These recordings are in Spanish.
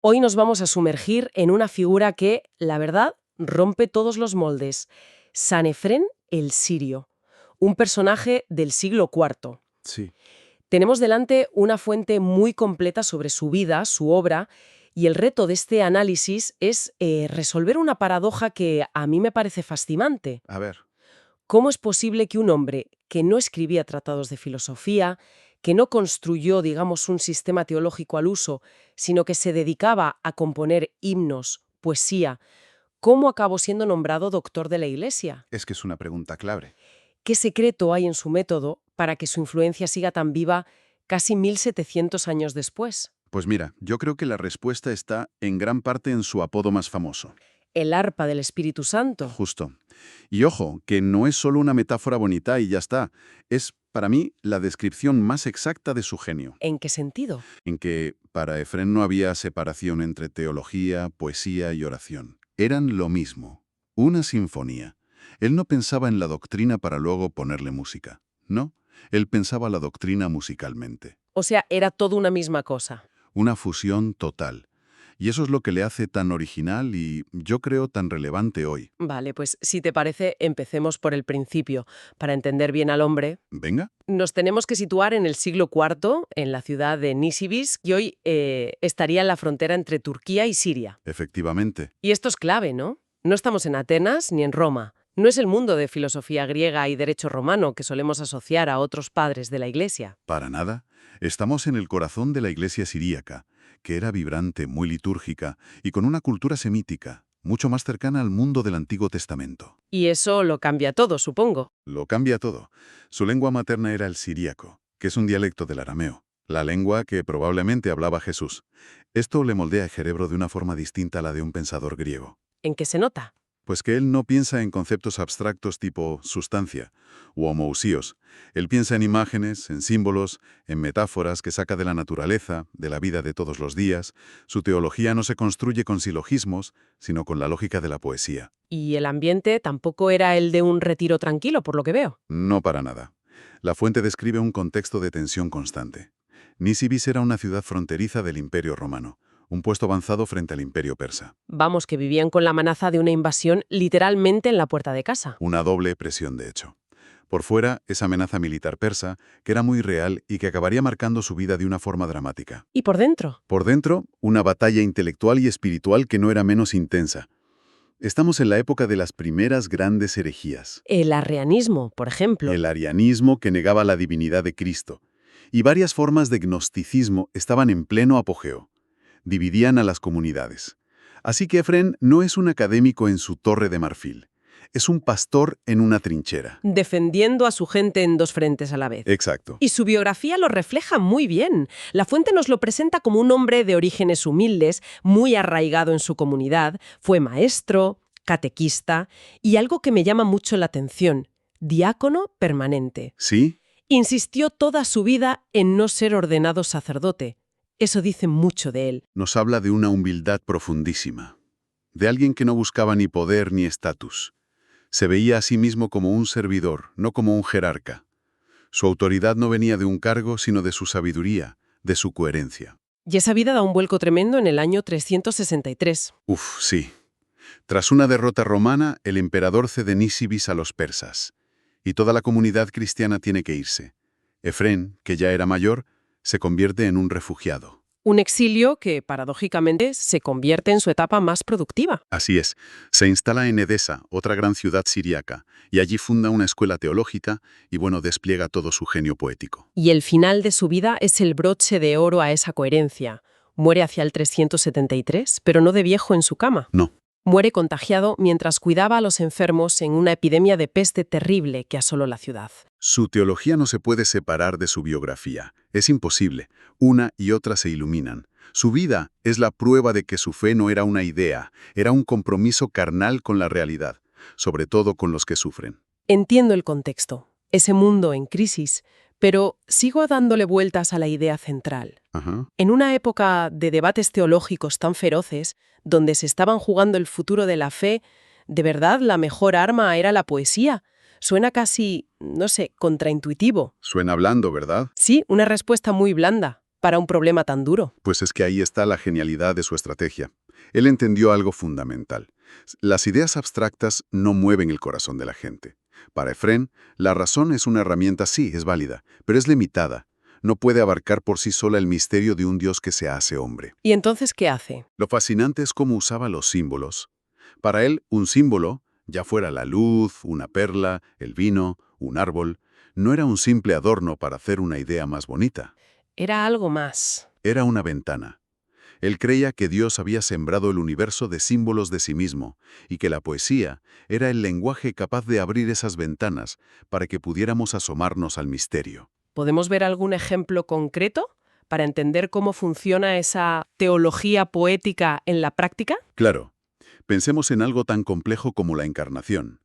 Hoy nos vamos a sumergir en una figura que, la verdad, rompe todos los moldes. San Efrén el Sirio, un personaje del siglo IV. Sí. Tenemos delante una fuente muy completa sobre su vida, su obra, y el reto de este análisis es resolver una paradoja que a mí me parece fascinante. A ver. ¿Cómo es posible que un hombre que no escribía tratados de filosofía, que no construyó, digamos, un sistema teológico al uso, sino que se dedicaba a componer himnos, poesía, cómo acabó siendo nombrado doctor de la Iglesia? Es que es una pregunta clave. ¿Qué secreto hay en su método para que su influencia siga tan viva casi 1700 años después? Pues mira, yo creo que la respuesta está en gran parte en su apodo más famoso. ¿El arpa del Espíritu Santo? Justo. Y ojo, que no es solo una metáfora bonita y ya está. Es, para mí, la descripción más exacta de su genio. ¿En qué sentido? En que para Efrén no había separación entre teología, poesía y oración. Eran lo mismo. Una sinfonía. Él no pensaba en la doctrina para luego ponerle música. No, él pensaba la doctrina musicalmente. O sea, era todo una misma cosa. Una fusión total. Y eso es lo que le hace tan original y, yo creo, tan relevante hoy. Vale, pues si te parece, empecemos por el principio. Para entender bien al hombre, Venga. nos tenemos que situar en el siglo IV, en la ciudad de Nisibis, que hoy estaría en la frontera entre Turquía y Siria. Efectivamente. Y esto es clave, ¿no? No estamos en Atenas ni en Roma. No es el mundo de filosofía griega y derecho romano que solemos asociar a otros padres de la Iglesia. Para nada. Estamos en el corazón de la iglesia siríaca, que era vibrante, muy litúrgica y con una cultura semítica, mucho más cercana al mundo del Antiguo Testamento. Y eso lo cambia todo, supongo. Lo cambia todo. Su lengua materna era el siríaco, que es un dialecto del arameo, la lengua que probablemente hablaba Jesús. Esto le moldea el cerebro de una forma distinta a la de un pensador griego. ¿En qué se nota? Pues que él no piensa en conceptos abstractos tipo sustancia u homousíos. Él piensa en imágenes, en símbolos, en metáforas que saca de la naturaleza, de la vida de todos los días. Su teología no se construye con silogismos, sino con la lógica de la poesía. Y el ambiente tampoco era el de un retiro tranquilo, por lo que veo. No para nada. La fuente describe un contexto de tensión constante. Nisibis era una ciudad fronteriza del Imperio Romano, un puesto avanzado frente al Imperio Persa. Vamos, que vivían con la amenaza de una invasión literalmente en la puerta de casa. Una doble presión, de hecho. Por fuera, esa amenaza militar persa, que era muy real y que acabaría marcando su vida de una forma dramática. ¿Y por dentro? Por dentro, una batalla intelectual y espiritual que no era menos intensa. Estamos en la época de las primeras grandes herejías. El arrianismo, por ejemplo. El arianismo que negaba la divinidad de Cristo. Y varias formas de gnosticismo estaban en pleno apogeo. Dividían a las comunidades. Así que Efrén no es un académico en su torre de marfil. Es un pastor en una trinchera. Defendiendo a su gente en dos frentes a la vez. Exacto. Y su biografía lo refleja muy bien. La fuente nos lo presenta como un hombre de orígenes humildes, muy arraigado en su comunidad, fue maestro, catequista y algo que me llama mucho la atención, diácono permanente. ¿Sí? Insistió toda su vida en no ser ordenado sacerdote. Eso dice mucho de él. Nos habla de una humildad profundísima. De alguien que no buscaba ni poder ni estatus. Se veía a sí mismo como un servidor, no como un jerarca. Su autoridad no venía de un cargo, sino de su sabiduría, de su coherencia. Y esa vida da un vuelco tremendo en el año 363. Uf, sí. Tras una derrota romana, el emperador cede Nisibis a los persas. Y toda la comunidad cristiana tiene que irse. Efrén, que ya era mayor, se convierte en un refugiado. Un exilio que, paradójicamente, se convierte en su etapa más productiva. Así es. Se instala en Edesa, otra gran ciudad siríaca, y allí funda una escuela teológica y, despliega todo su genio poético. Y el final de su vida es el broche de oro a esa coherencia. Muere hacia el 373, pero no de viejo en su cama. No. Muere contagiado mientras cuidaba a los enfermos en una epidemia de peste terrible que asoló la ciudad. Su teología no se puede separar de su biografía. Es imposible. Una y otra se iluminan. Su vida es la prueba de que su fe no era una idea, era un compromiso carnal con la realidad, sobre todo con los que sufren. Entiendo el contexto, ese mundo en crisis, pero sigo dándole vueltas a la idea central. Ajá. En una época de debates teológicos tan feroces, donde se estaban jugando el futuro de la fe, ¿de verdad la mejor arma era la poesía? Suena casi, no sé, contraintuitivo. Suena blando, ¿verdad? Sí, una respuesta muy blanda. para un problema tan duro? Pues es que ahí está la genialidad de su estrategia. Él entendió algo fundamental. Las ideas abstractas no mueven el corazón de la gente. Para Efrén, la razón es una herramienta, sí, es válida, pero es limitada. No puede abarcar por sí sola el misterio de un Dios que se hace hombre. ¿Y entonces qué hace? Lo fascinante es cómo usaba los símbolos. Para él, un símbolo, ya fuera la luz, una perla, el vino, un árbol, no era un simple adorno para hacer una idea más bonita. Era algo más. Era una ventana. Él creía que Dios había sembrado el universo de símbolos de sí mismo y que la poesía era el lenguaje capaz de abrir esas ventanas para que pudiéramos asomarnos al misterio. ¿Podemos ver algún ejemplo concreto para entender cómo funciona esa teología poética en la práctica? Claro, pensemos en algo tan complejo como la encarnación.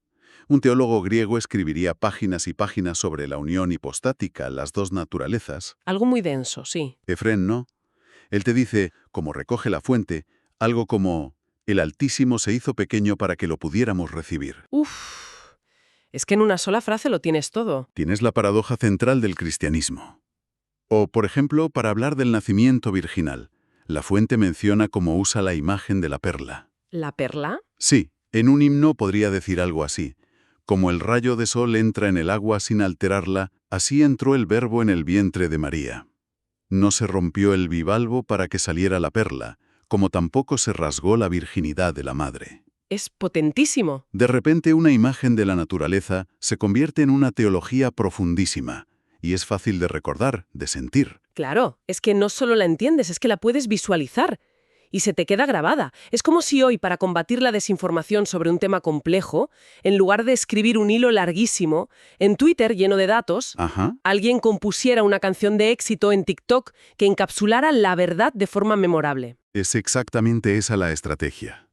Un teólogo griego escribiría páginas y páginas sobre la unión hipostática, las dos naturalezas. Algo muy denso, sí. Efrén no. Él te dice, como recoge la fuente, algo como, el Altísimo se hizo pequeño para que lo pudiéramos recibir. Uf, es que en una sola frase lo tienes todo. Tienes la paradoja central del cristianismo. O, por ejemplo, para hablar del nacimiento virginal, la fuente menciona cómo usa la imagen de la perla. ¿La perla? Sí, en un himno podría decir algo así. Como el rayo de sol entra en el agua sin alterarla, así entró el Verbo en el vientre de María. No se rompió el bivalvo para que saliera la perla, como tampoco se rasgó la virginidad de la madre. Es potentísimo. De repente una imagen de la naturaleza se convierte en una teología profundísima, y es fácil de recordar, de sentir. Claro, es que no solo la entiendes, es que la puedes visualizar. Y se te queda grabada. Es como si hoy, para combatir la desinformación sobre un tema complejo, en lugar de escribir un hilo larguísimo, en Twitter lleno de datos, Ajá. alguien compusiera una canción de éxito en TikTok que encapsulara la verdad de forma memorable. Es exactamente esa la estrategia.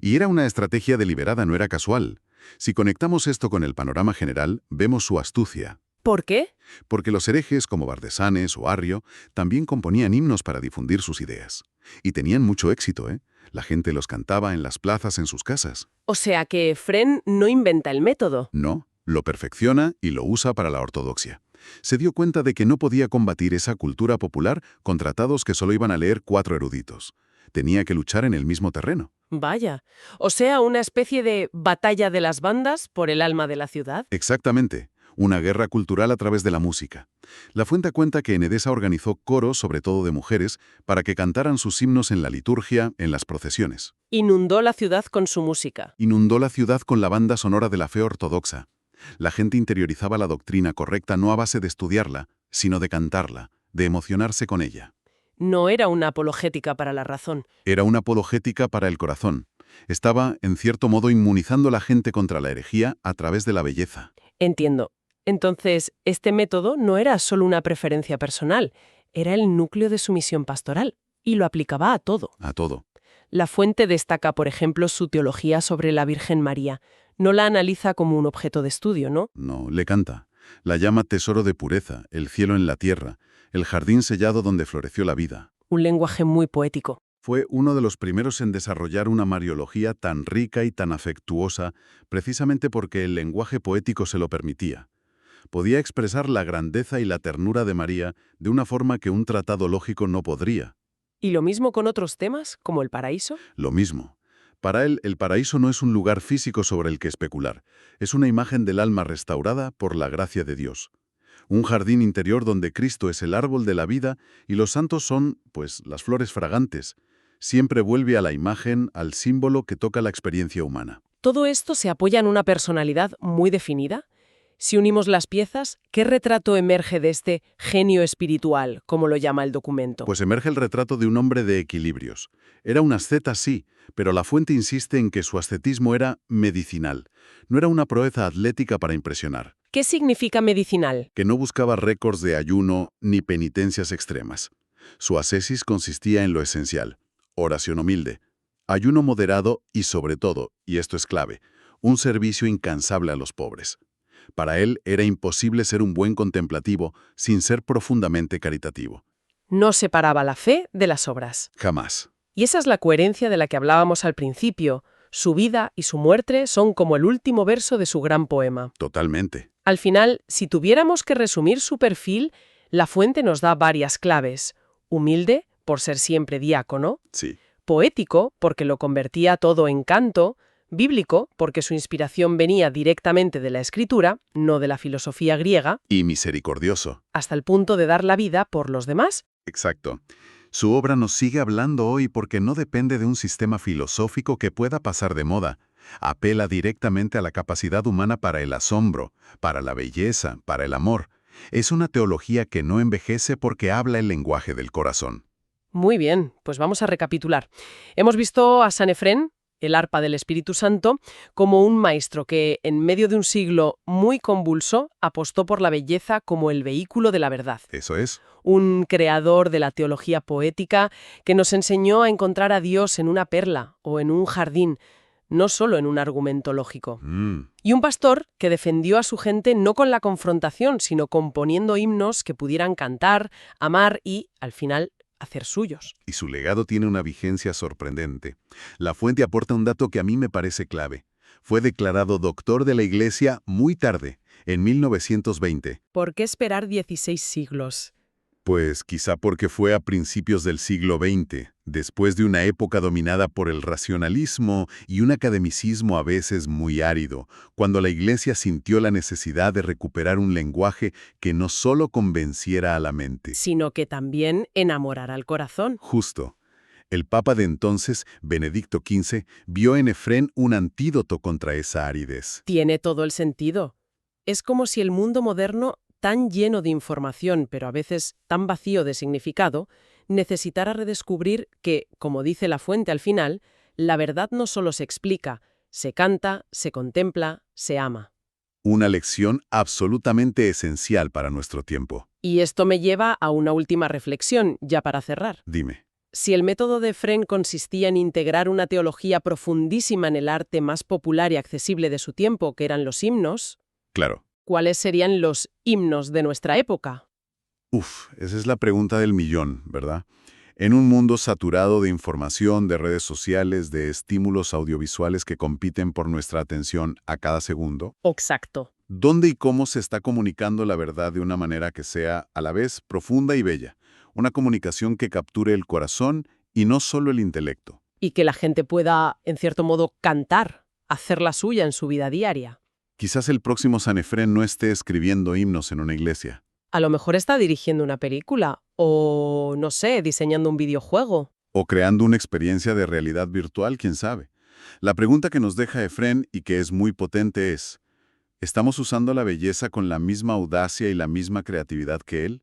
Y era una estrategia deliberada, no era casual. Si conectamos esto con el panorama general, vemos su astucia. ¿Por qué? Porque los herejes como Bardesanes o Arrio también componían himnos para difundir sus ideas. Y tenían mucho éxito, ¿eh? La gente los cantaba en las plazas en sus casas. O sea que Efrén no inventa el método. No, lo perfecciona y lo usa para la ortodoxia. Se dio cuenta de que no podía combatir esa cultura popular con tratados que solo iban a leer 4 eruditos. Tenía que luchar en el mismo terreno. Vaya. O sea, una especie de batalla de las bandas por el alma de la ciudad. Exactamente. Una guerra cultural a través de la música. La fuente cuenta que en Edesa organizó coros, sobre todo de mujeres, para que cantaran sus himnos en la liturgia, en las procesiones. Inundó la ciudad con su música. Inundó la ciudad con la banda sonora de la fe ortodoxa. La gente interiorizaba la doctrina correcta no a base de estudiarla, sino de cantarla, de emocionarse con ella. No era una apologética para la razón. Era una apologética para el corazón. Estaba, en cierto modo, inmunizando a la gente contra la herejía a través de la belleza. Entiendo. Entonces, este método no era solo una preferencia personal, era el núcleo de su misión pastoral, y lo aplicaba a todo. A todo. La fuente destaca, por ejemplo, su teología sobre la Virgen María. No la analiza como un objeto de estudio, ¿no? No, le canta. La llama tesoro de pureza, el cielo en la tierra, el jardín sellado donde floreció la vida. Un lenguaje muy poético. Fue uno de los primeros en desarrollar una mariología tan rica y tan afectuosa, precisamente porque el lenguaje poético se lo permitía. Podía expresar la grandeza y la ternura de María de una forma que un tratado lógico no podría. ¿Y lo mismo con otros temas, como el paraíso? Lo mismo. Para él, el paraíso no es un lugar físico sobre el que especular. Es una imagen del alma restaurada por la gracia de Dios. Un jardín interior donde Cristo es el árbol de la vida y los santos son, pues, las flores fragantes. Siempre vuelve a la imagen, al símbolo que toca la experiencia humana. Todo esto se apoya en una personalidad muy definida. Si unimos las piezas, ¿qué retrato emerge de este genio espiritual, como lo llama el documento? Pues emerge el retrato de un hombre de equilibrios. Era un asceta, sí, pero la fuente insiste en que su ascetismo era medicinal. No era una proeza atlética para impresionar. ¿Qué significa medicinal? Que no buscaba récords de ayuno ni penitencias extremas. Su ascesis consistía en lo esencial: oración humilde, ayuno moderado y, sobre todo, y esto es clave, un servicio incansable a los pobres. Para él era imposible ser un buen contemplativo sin ser profundamente caritativo. No separaba la fe de las obras. Jamás. Y esa es la coherencia de la que hablábamos al principio. Su vida y su muerte son como el último verso de su gran poema. Totalmente. Al final, si tuviéramos que resumir su perfil, la fuente nos da varias claves. humilde, por ser siempre diácono, Sí. poético, porque lo convertía todo en canto, bíblico, porque su inspiración venía directamente de la escritura, no de la filosofía griega, Y misericordioso. hasta el punto de dar la vida por los demás. Exacto. Su obra nos sigue hablando hoy porque no depende de un sistema filosófico que pueda pasar de moda. Apela directamente a la capacidad humana para el asombro, para la belleza, para el amor. Es una teología que no envejece porque habla el lenguaje del corazón. Muy bien, pues vamos a recapitular. Hemos visto a San Efrén, el arpa del Espíritu Santo, como un maestro que, en medio de un siglo muy convulso, apostó por la belleza como el vehículo de la verdad. Eso es. Un creador de la teología poética que nos enseñó a encontrar a Dios en una perla o en un jardín, no solo en un argumento lógico. Y un pastor que defendió a su gente no con la confrontación, sino componiendo himnos que pudieran cantar, amar y, al final, hacer suyos. Y su legado tiene una vigencia sorprendente. La fuente aporta un dato que a mí me parece clave. Fue declarado doctor de la Iglesia muy tarde, en 1920. ¿Por qué esperar 16 siglos? Pues quizá porque fue a principios del siglo XX, después de una época dominada por el racionalismo y un academicismo a veces muy árido, cuando la Iglesia sintió la necesidad de recuperar un lenguaje que no solo convenciera a la mente. Sino que también enamorará al corazón. Justo. El Papa de entonces, Benedicto XV, vio en Efrén un antídoto contra esa aridez. Tiene todo el sentido. Es como si el mundo moderno, tan lleno de información, pero a veces tan vacío de significado, necesitara redescubrir que, como dice la fuente al final, la verdad no solo se explica, se canta, se contempla, se ama. Una lección absolutamente esencial para nuestro tiempo. Y esto me lleva a una última reflexión, ya para cerrar. Dime. Si el método de Efrén consistía en integrar una teología profundísima en el arte más popular y accesible de su tiempo, que eran los himnos, Claro. ¿cuáles serían los himnos de nuestra época? Esa es la pregunta del millón, ¿verdad? En un mundo saturado de información, de redes sociales, de estímulos audiovisuales que compiten por nuestra atención a cada segundo, Exacto. ¿dónde y cómo se está comunicando la verdad de una manera que sea a la vez profunda y bella? Una comunicación que capture el corazón y no solo el intelecto. Y que la gente pueda, en cierto modo, cantar, hacerla suya en su vida diaria. Quizás el próximo San Efrén no esté escribiendo himnos en una iglesia. A lo mejor está dirigiendo una película o, no sé, diseñando un videojuego. O creando una experiencia de realidad virtual, quién sabe. La pregunta que nos deja Efrén y que es muy potente es, ¿estamos usando la belleza con la misma audacia y la misma creatividad que él?